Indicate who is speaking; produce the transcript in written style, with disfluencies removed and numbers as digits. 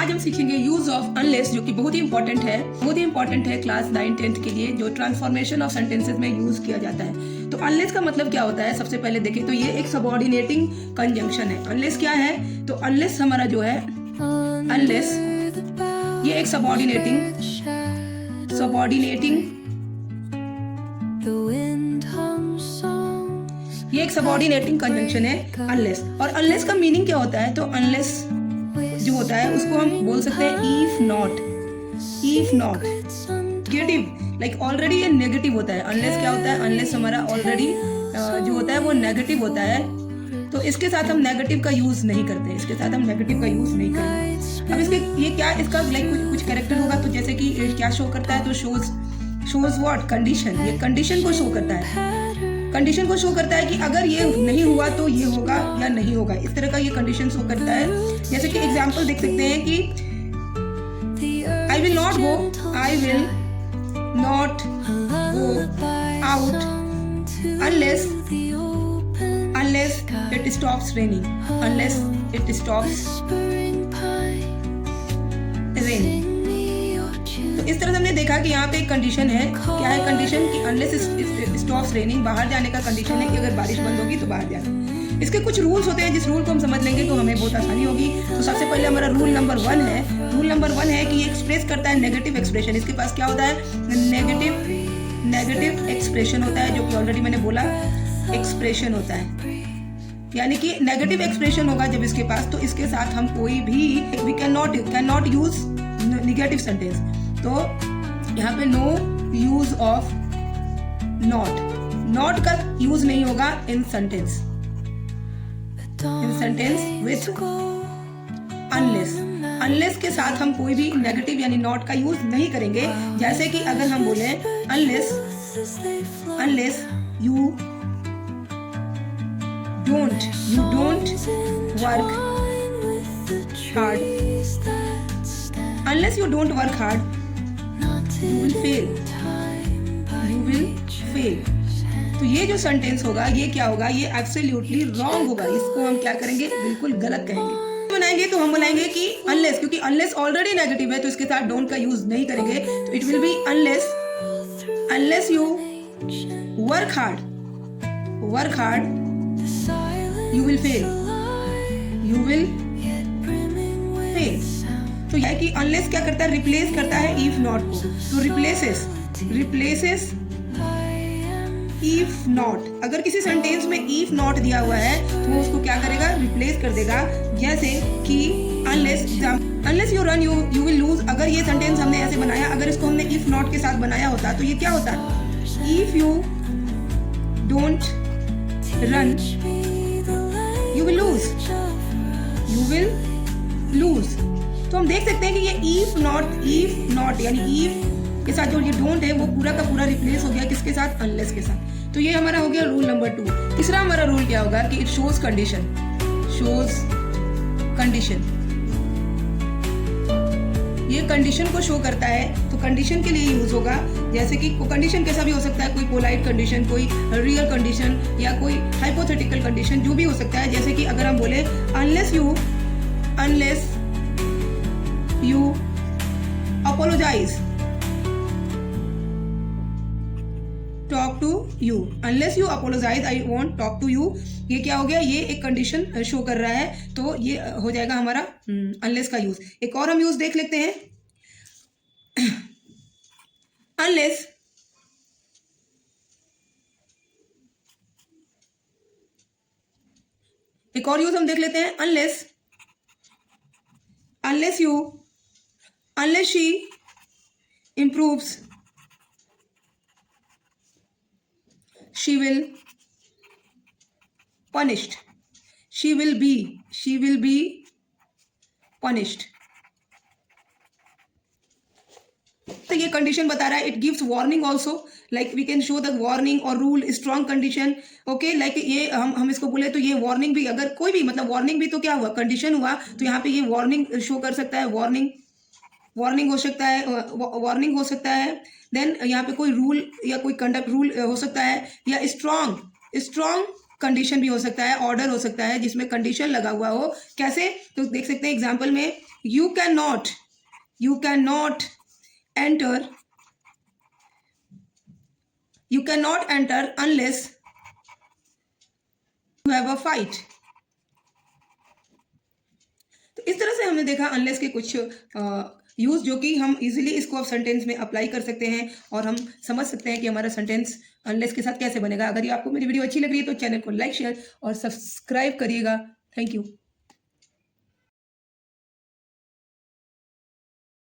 Speaker 1: आज हम सीखेंगे यूज ऑफ अनलेस, जो कि बहुत ही इंपॉर्टेंट है क्लास 9-10 के लिए, जो ट्रांसफॉर्मेशन ऑफ सेंटेंसेस में यूज किया जाता है। तो अनलेस का मतलब क्या होता है, सबसे पहले देखें तो ये एक सबऑर्डिनेटिंग कंजंक्शन है। अनलेस क्या है, तो अनलेस हमारा जो है, अनलेस ये एक सबऑर्डिनेटिंग ये एक सबऑर्डिनेटिंग कंजंक्शन है अनलेस। और अनलेस का मीनिंग क्या होता है, तो अनलेस जो होता है उसको हम बोल सकते हैं if not negative, like already ये नेगेटिव होता है। अनलेस क्या होता है, अनलेस हमारा ऑलरेडी जो होता है वो नेगेटिव होता है, तो इसके साथ हम नेगेटिव का यूज नहीं करते, अब इसके ये क्या, इसका लाइक कुछ कैरेक्टर होगा, तो जैसे कि क्या शो करता है, तो शोज व्हाट, कंडीशन। ये कंडीशन को शो करता है कि अगर ये नहीं हुआ तो ये होगा या नहीं होगा, इस तरह का ये कंडीशन शो करता है। जैसे कि एग्जांपल देख सकते हैं कि I will not go out unless it stops raining, तो इस तरह से हमने देखा कि यहाँ पे एक कंडीशन है। क्या है कंडीशन, कि अनलेस स्टॉप्स रेनिंग, बाहर जाने का कंडीशन है कि अगर बारिश बंद होगी तो बाहर जाना। इसके कुछ रूल्स होते हैं, जिस रूल को हम समझ लेंगे तो हमें बहुत आसानी होगी। तो सबसे पहले हमारा रूल नंबर 1 है कि ये एक्सप्रेस करता है नेगेटिव एक्सप्रेशन। इसके पास क्या होता है, नेगेटिव एक्सप्रेशन होता है, जो कि ऑलरेडी मैंने बोला एक्सप्रेशन होता है, यानी कि नेगेटिव एक्सप्रेशन होगा जब इसके पास, तो इसके साथ हम कोई भी we cannot use negative sentence. तो यहाँ पे नो यूज ऑफ नॉट का यूज नहीं होगा इन सेंटेंस विथ अनलेस के साथ हम कोई भी नेगेटिव यानी नॉट का यूज नहीं करेंगे। जैसे कि अगर हम बोले unless you don't work hard, unless you don't work hard you will fail। तो ये जो सेंटेंस होगा, ये क्या होगा, ये एब्सोल्युटली रॉन्ग होगा। इसको हम क्या करेंगे, बिल्कुल गलत कहेंगे। बनाएंगे तो हम बोलेंगे कि अनलेस, क्योंकि अनलेस ऑलरेडी नेगेटिव है तो इसके साथ डोंट का यूज नहीं करेंगे, तो it will be unless you work hard you will fail। तो यह कि अनलेस क्या करता है, रिप्लेस करता है इफ नॉट को, तो रिप्लेसेस इफ नॉट। अगर किसी सेंटेंस में इफ नॉट दिया हुआ है तो वो उसको क्या करेगा, रिप्लेस कर देगा। जैसे कि unless you run you will lose. अगर ये सेंटेंस हमने ऐसे बनाया, अगर इसको हमने इफ नॉट के साथ बनाया होता तो ये क्या होता, if you don't run you will lose। तो हम देख सकते हैं कि ये इफ नॉट यानी इफ के साथ जो ये डोंट है वो पूरा का पूरा रिप्लेस हो गया किसके साथ, अनलेस के साथ। तो ये हमारा हो गया रूल नंबर 2। तीसरा हमारा रूल क्या होगा, कि इट शोज कंडीशन। ये कंडीशन को शो करता है, तो कंडीशन के लिए यूज होगा। जैसे कि कंडीशन कैसा भी हो सकता है, कोई पोलाइट कंडीशन, कोई रियल कंडीशन, या कोई हाइपोथेटिकल कंडीशन, जो भी हो सकता है। जैसे कि अगर हम बोले unless you apologise talk to you, unless you apologise I want talk to you. ये क्या हो गया, ये एक कंडीशन शो कर रहा है, तो ये हो जाएगा हमारा अनलेस का यूज। एक और हम यूज देख लेते हैं, अनलेस एक और यूज हम देख लेते हैं, unless she improves she will be punished। तो ये कंडीशन बता रहा है, it gives warning also, like we can show the warning और rule strong condition. Okay, like ये हम इसको बोले तो ये वार्निंग भी, अगर कोई भी मतलब वार्निंग भी, तो क्या हुआ, कंडीशन हुआ, तो यहाँ पे ये वार्निंग शो कर सकता है, वार्निंग हो सकता है। देन यहाँ पे कोई रूल या कोई कंडक्ट रूल हो सकता है, या स्ट्रॉन्ग कंडीशन भी हो सकता है, ऑर्डर हो सकता है जिसमें कंडीशन लगा हुआ हो। कैसे, तो देख सकते हैं एग्जाम्पल में, you cannot enter unless you have a fight. तो इस तरह से हमने देखा अनलेस के कुछ यूज जो कि हम इजीली इसको अब सेंटेंस में अप्लाई कर सकते हैं और हम समझ सकते हैं कि हमारा सेंटेंस अनलेस के साथ कैसे बनेगा। अगर ये आपको मेरी वीडियो अच्छी लग रही है तो चैनल को लाइक शेयर और सब्सक्राइब करिएगा। Thank you.